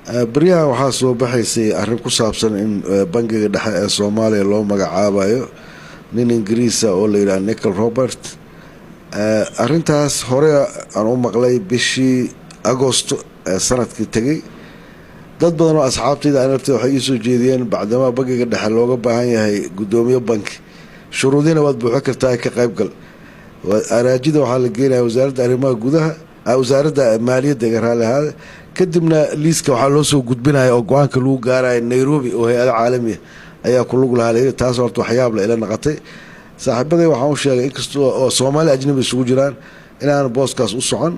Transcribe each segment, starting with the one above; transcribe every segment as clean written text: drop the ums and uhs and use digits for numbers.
بريها وحاسو بحيسي أرين كسابسن إن بنجي دحاء الصومالي لو مقعابايو نين إنجليزا أو ليلا نيكل روبرت أرنتاس هوري أنا مقلي بشي أغسطس سنة كتجي dad badan oo asxaabtayda aan rabtay waxay soo jeediyeen bacdama bangiga dhexe looga baahan yahay gudoomiye banki shuruudina wad buuxin kartaa ka qayb gal araajida waxa la geenayaa wasaaradda arrimaha gudaha wasaaradda maaliyadda garaalaha kadibna liiska waxa loo soo gudbinayaa oo go'aanka lagu gaarayo Nairobi oo hay'ad caalami ayaa ku lug lahayd taas horta waxyaab la ila naqatay saaxiibaday waxaan u sheegay inkastoo oo Soomaali ajnabi isugu jiraan inaan booskaas u socon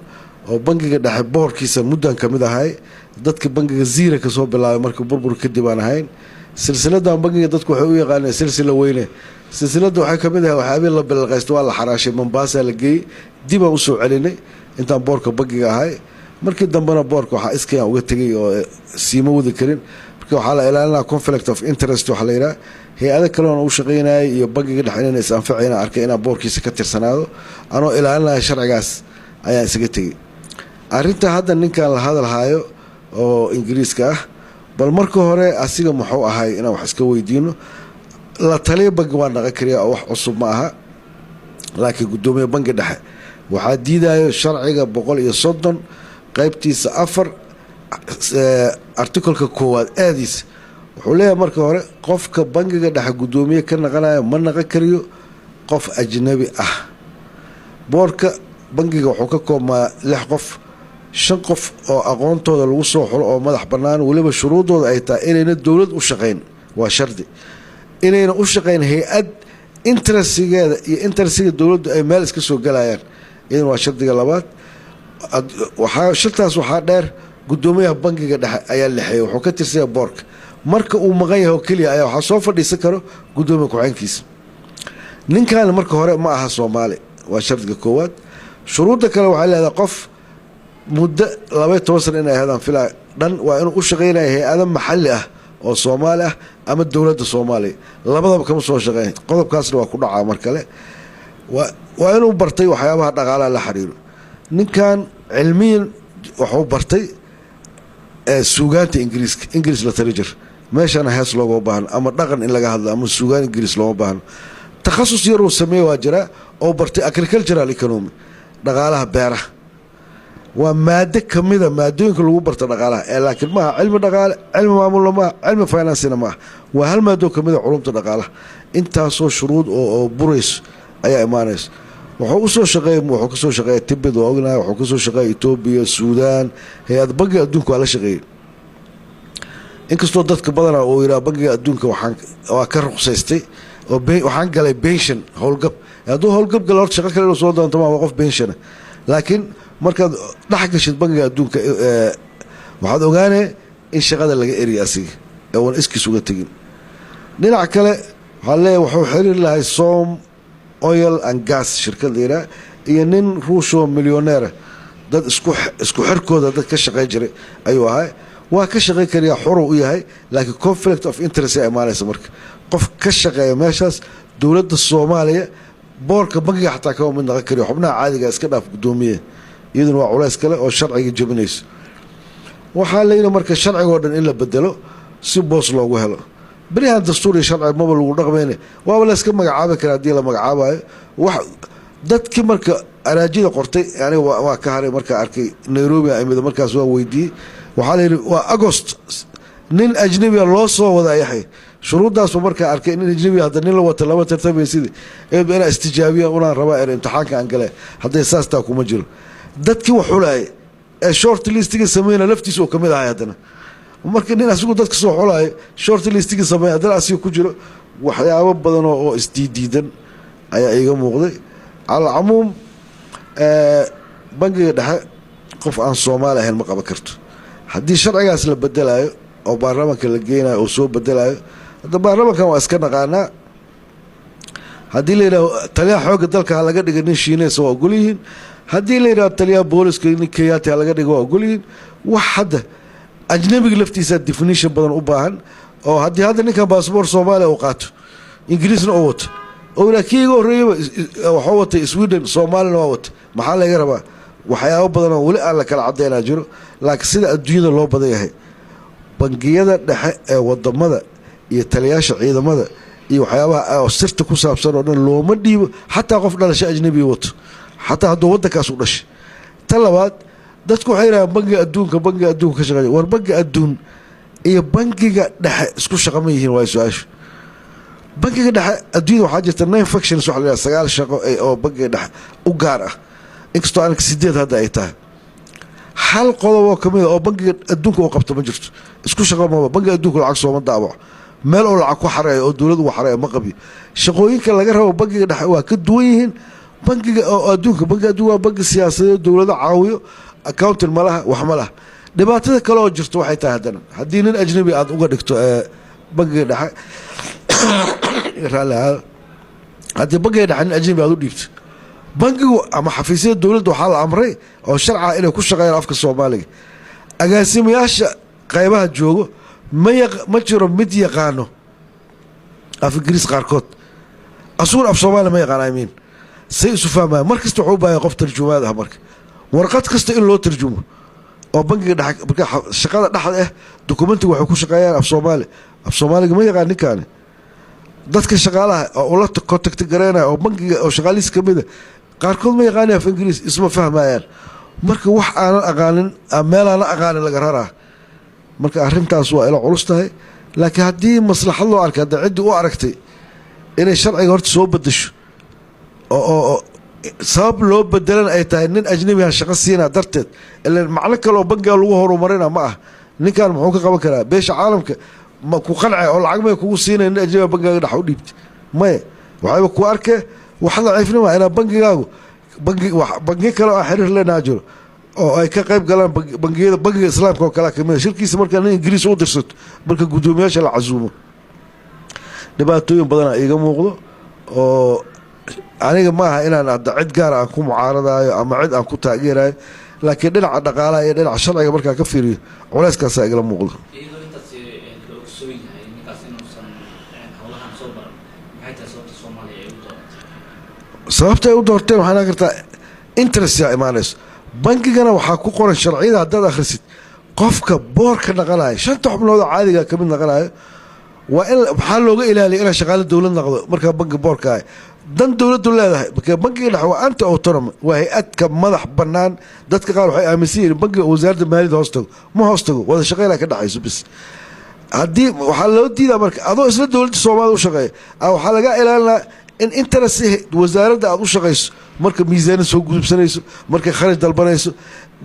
oo bangiga dhexe boorkiisa muddan kamid ahay dadka bangiga ziira ka soo bilaabay markii burbur kadib aan ahayn silsilada bangiga dadku waxay u yaqaaneen silsila weyne silsilada waxay kamid ahay waxyaabo la bilqaysto waa la xaraashay Mombasa la geey dib aan u soo celinay intaan boorka bangiga ahay markii dambana boorka waxa iskeen uga tagay oo siimo wada karin markii waxa la ilaalinaa conflict of interest waxa la yiraahdaa hay'ado kale oo u shaqeynay iyo bangiga dhexe inay is anfacayna arkay in boorkiisa ka tirsanaado anoo ilaalinaya sharcigaas ayaa isaga tagay arinta hadda ninkan la hadalhayo oo Ingiriiska ah bal marka hore asiga muxuu ahay inaan wax iska weydiino la taliye bangi waa naga kariya wax cusub ma aha laakiin gudoomiye bangi dhexe waxa diidayo sharciga 130 qaybtiisa 4 article-ka koowaad aadis wuxuu leeyahay marka hore qofka bangiga dhexe gudoomiye ka naqanayo ma naga kariyo qof ajnabi ah boorka bangiga wuxuu ka koobmaa 6 qof 5 qof oo aqoontooda lagu soo xulo oo madax banaan waliba shuruudooda ay tahay inayna dawlad u shaqeyn waa shardi inayna u shaqeyn hay'ad interestigeeda iyo interestiga dawladdu ay meel iska soo galayaan in waa shardiga labaad waxa shirtaas waxa dheer gudoomiyaha bangiga dhexe ayaa lixay wuxuu ka tirsan boorka marka uu maqan yahay kaliya ayaa waxa soo fadhiisan karo gudoomiyaha ku-xigeenkiisa ninkan marka hore ma aha Soomaali waa shardiga koowaad shuruudda kale waxa leedahay qof muddo 12 sano inay hadaan filaa dhan waa inuu u shaqeynaa hay'ado maxalli ah oo Soomaali ah ama dawladda Soomaaliya labadaba kama soo shaqeyn qodobkaasna waa ku dhacaa mar kale waa inuu bartay waxyaabaha dhaqaalaha la xiriiro ninkan cilmiyan wuxuu bartay suugaanta Ingiriiska English literature meeshana hees looga baahan ama dhaqan in laga hadlo ama suugaan Ingiriis looga baahan takhasus yar oo sameeyo waa jira oo bartay agricultural economy dhaqaalaha beeraha waa maaddo kamida maadooyinka lagu barto dhaqaalaha laakiin ma cilmi dhaqaale cilmi maamul ma cilmi finance ma waa hal maaddo kamida culumta dhaqaalaha intaas oo shuruud oo burays ayaa imaanaysa wuxuu soo shaqeeyay wuxuu ka soo shaqeeyay Tibet oo ognahay wuxuu ka soo shaqeeyay Ethiopia Suudaan hay'ad bangiga adduunka la shaqeeyay inkastoo dadka badan oo yiraahdo bangiga adduunka waa ka ruqsaystay oo waxaan galay pension howlgab hadduu howlgab galo shaqo kale soo doonto ma qof pension laakiin markaad dhax gashid bangiga adduunka waxaad ogaanay in shaqada laga eriyo asiga oo iskiis uga tagin dhinaca kale waxa leeyahay wuxuu xiriir lahay Som oil and gas shirkad leeyahay iyo nin ruusho milyaneer dad isku xirkooda dad ka shaqeey jiray ayuu ahay waa ka shaqeey kariya xoro u yahay laakiin conflict of interest ay imaanaysa marka qof ka shaqeeya meeshaas dawladda Soomaaliya boorka bangiga xataa ka mid naga kariyo xubnaha caadiga iska dhaaf gudoomiye iyaduna waa culays kale oo sharciga jabinayso waxa la yiraahdo marka sharciga oo dhan in la bedelo si boos loogu helo barihan dastuuri sharci ma lagu dhaqmeeyay waa la iska magacaabi karaa hadii la magacaabayo wax dadkii marka araajida qortay yani waa ka haray marka arkay Nairobi ay mid markaas waa weydiiyay waxa la yiraahdo waa August nin ajnabi loo soo wada yahay shuruudaas marka arkay in ajnabi hadda nin la wata laba tartamay sidii ee ina istijaabiya una raba imtixaanka aan galay haday saasta kuma jiro dadkii wuxuu laayay short listiga sameeyna laftiisa oo kamid ah hadana marka nin asigu dadka soo xulay short listiga sameeyay hadana asigu ku jiro waxyaabo badan oo isdiidiidan ayaa iga muuqday al umum bangiga dhexe qof aan Soomaali ahayn ma qaban karto hadii sharcigaas la bedelayo oo baarlamaanka la geenayo oo soo bedelayo hadda baarlamaanka waa iska naqaana hadii la yiraahdo taliyaha xoogga dalka laga dhigay nin Shiineys oo ogoliin hadii la yiraahdo taliyaha booliska in Kenyatta laga dhigo ogoliin wax hadda ajnabiga laftiisa definition badan u baahan oo hadii ninka passport Soomaali oo qaato Ingiriisna oo wato oo laakiin horeeyay waxa watay Sweden Soomaaliya oo wato maxaa laga rabaa waxyaabo badan oo wali aan la kala cadeynaa jiro laakiin sida adduunyada loo badan yahay bangiyada dhexe ee wadamada iyo taliyaasha ciidamada iyo waxyaabaha sirta ku saabsan oo dhan looma dhiibo xataa qof dhalasho ajnabi wato xataa hadduu waddankaas u dhashay tan labaad dadku waxay yidhahaan bangiga adduunka ka shaqeeya war bangiga adduun iyo bangiga dhexe isku shaqo ma yihiin waa su-aashu bangiga dhexe adduunyada waxaa jirta 9 functions waxa la yidhaha 9 shaqo oo bangiga dhexe u gaar ah inkastoo aanka 8 hadda ay tahay hal qodob oo kamid oo bangiga adduunka uu qabto ma jirto isku shaqo ma bangiga adduunka lacag sooma daabaco meel oo lacag ku xareeyo oo dawladdu wax xareeyo ma qabi shaqooyinka laga rabo bangiga dhexe waa ka duwan yihiin bangiga oo adduunka bangiga adduunka waa bangi siyaasadeed dawladda caawiyo accounting malaha wax malaha dhibaatada kale oo jirto waxay tahay haddana haddii nin ajnabi aad uga dhigto bangiga dhexe haddii bangiga dhexe nin ajnabi aad u dhiibto bangigu ama xafiisyada dawladda waxaa la amray oo sharca inay ku shaqeeyaan afka soomaaliga agaasimayaasha qaybaha joogo ma jiro mid yaqaano af ingiriis qaarkood asugun af soomaaliya ma yaqaan amiin say isu fahmaya mar kasta wuxuu u baahaya qof tarjumaad ah marka warqad kasta in loo tarjumo oo bangiga dhexe marka shaqada dhexda dokumentiga waxay ku shaqeeyaan af soomaaliga ma yaqaan ninkaani dadka shaqaalaha oo ula contact gareynaya oo bangiga oo shaqaalihiis ka mida qaarkood ma yaqaani af ingiriis isma fahmayaan marka wax aanan aqaanin meelaana aqaanin laga raraa marka arrintaas waa ila culus tahay laakiin haddii maslaxad loo arkay hadda ciddii u aragtay inay sharciga horta soo bedesho oo sabab loo bedelan ay tahay nin ajnabiha shaqo siinaa darteed ilaan macno kale oo bangiga lagu horumarina ma ah ninkan muxuu ka qaban karaa beesha caalamka ma ku qancay oo lacag may kugu siinay nin ajnabiha bangiga dhex u dhiibtay maya waxayba ku arkee wax daciifnima inaa bangigaagu bangi kale oo xiriir leenaa jiro oo ay ka qayb galaan bangiga islaamka oo kale kamid shirkiisa markaa nin ingiriis u dirsato marka guddoomiyaasha la casuumo dhibaatooyin badanaa iiga muuqdo oo aniga ma aha inaan hadda cid gaara aan ku mucaaradaayo ama cid aan ku taageerayo laakiin dhinaca dhaqaalaha iyo dhinaca sharciga markaa ka fiiriyo culeyskaasaa igala muuqdo sababta ay u doorteen waxaa naan kartaa interestyaa imaanayso bangigana waxaa ku qoran sharciyada haddaad akhrisid qofka boorka naqanayo 5 xubnood oo caadiga ka mid naqanayo waa in waxaa looga ilaaliya inaa shaqaale dawlad noqdo markaa bangi boorka ah dan dawladdu leedahay marka bangiga dhexe waa anti autonomy waa hay-adka madax bannaan dadka qaar waxay aaminsan yihiin bangiga wasaaradda maaliyadda hoostago ma hoostago wada shaqeynaa ka dhexayso bis haddii waxaa loo diidaa marka adoo isla dawladda soomaalida u shaqeeya waxaa laga ilaalinaa in interest wasaaradda aad u shaqayso marka miisaaniyad soo gudubsanayso markay kharash dalbanayso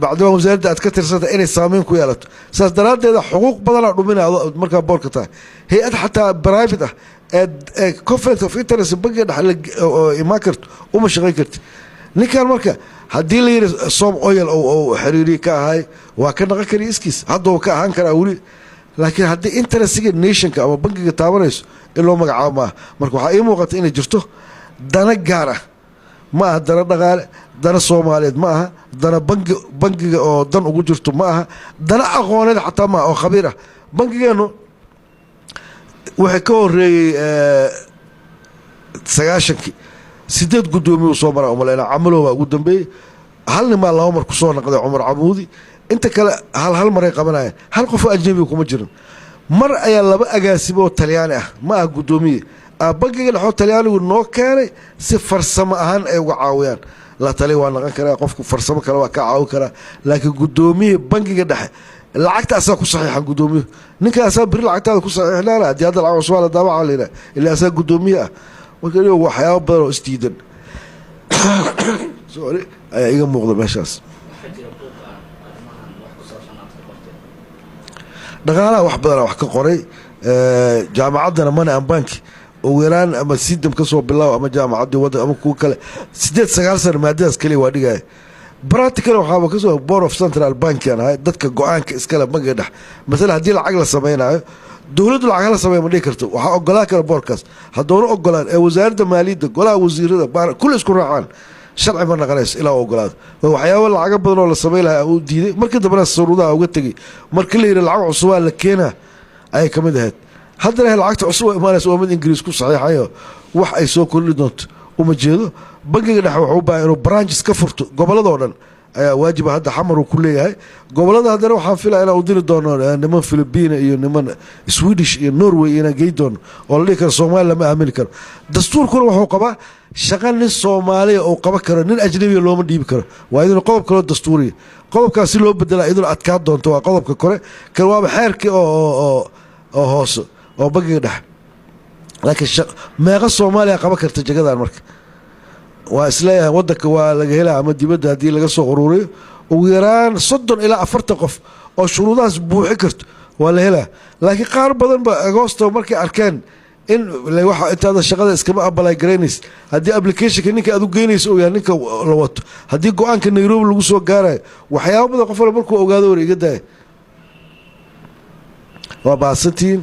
bacdama wasaaradda aad ka tirsanta inay saameyn ku yeelato saas daraaddeeda xuquuq badanaa dhuminaya markaa boorka tahay hay-ad xataa private ah ee conflict of interest bangiga dhexe imaan karto uma shaqayn karti ninkan marka haddii la yidhi som oil oo xiriiriye ka ahay waa ka naqon kariya iskiis hadduu ka ahaan karaa weli laakiin haddii interestiga nationka ama bangiga taabanayso in loo magacaabo maaha marka waxaa ii muuqata inay jirto dana gaar ah ma aha dana dhaqaale dana soomaaliyeed ma aha dana bangiga oo dan ugu jirto ma aha dana aqooneed xataa maaha oo khabiir ah bangigeenu waxay ka horeeyey 9 8 guddoomiye uu soo maraa umaleyna camalooba ugu dambeeyey hal nimaa 2 mar kusoo naqday cumar camuudi inta kale hal maray qabanayeen hal qof oo ajnabiga kuma jirin mar ayaa 2 agaasimo oo talyaani ah ma ah guddoomiye bangiga dhexe talyaanigu noo keenay si farsamo ahaan ay uga caawiyaan la tali waa naqon karaa qofku farsamo kale waa ka caawin karaa laakiin guddoomiye bangiga dhexe lacagta asaa ku saxiixan guddoomiye ninka asaa biri lacagtaada ku saxiixnaana haddii hadda lacag cusbaa la daabaca layidhaha ilaa asaa guddoomiye ah marka waxyaaba badan oo isdiidan ayaa iga muuqda meeshaas dhaqaalaha wax badanaa wax ka qoray jaamacaddana money and bank ugu yaraan ama sidam ka soo bilaabo ama jaamacaddii waddan ama kuwa kale 8-9 sano maadadaas kaliya waa dhigaya practical waxaaba kasoo board of central bankian ahay dadka go-aanka iskale bangiga dhex masala haddii lacag la samaynayo dawladdu lacag la sameeya ma dhihi karto waxaa ogolaa kara boorkaas haddoona ogolaan ee wasaaradda maaliyadda golaha wasiirada kulle isku raacaan sharci ma naqanayso ilaa ogolaado waxyaaba lacaga badan oo la samey lahaa uu diiday markii dambena saruudaha uga tegey markii la yidhi lacag cusubaa la keenaa ayay ka mid ahayd haddana lacagta cusub oo imaanaysa waa mid ingiriis ku saxiixayo wax ay soo kordhi doonto uma jeedo bangiga dhexe wuxuu u baahay inuu branches ka furto gobolladoo dhan ayaa waajiba hadda xamar uu ku leeyahay gobolada haddana waxaan filaa inaan u diri doono niman Filibiina iyo niman Swedish iyo Norway inaan gey doono oo la dhihi karo Soomaali lama aamini karo dastuurkuna wuxuu qabaa shaqa nin Soomaaliya oo qaba karo nin ajnabi looma dhiibi karo waa idin qodob kale dastuuri qodobkaasi loo bedelaa idin adkaa doonto waa qodobka kore kan waa xeerkii oo hoos oo bangiga dhexe laakiin meeqa Soomaaliya qaba karta jagadan marka waa isleeyahay wadanka waa laga helaa ama dibadda hadii laga soo ururiyo ugu yaraan 30 ilaa 40 qof oo shuruudahaas buuxin karto waa la helaa laakiin qaar badan ba agoosto markay arkeen in waxa intaada shaqada iskama apply gareynis hadii application ninka aad u geynayso oo ninka la wato hadii go'aanka Nairobi lagu soo gaaray waxyaabo badan qof walba markuu ogaado war iga day waa baasatiin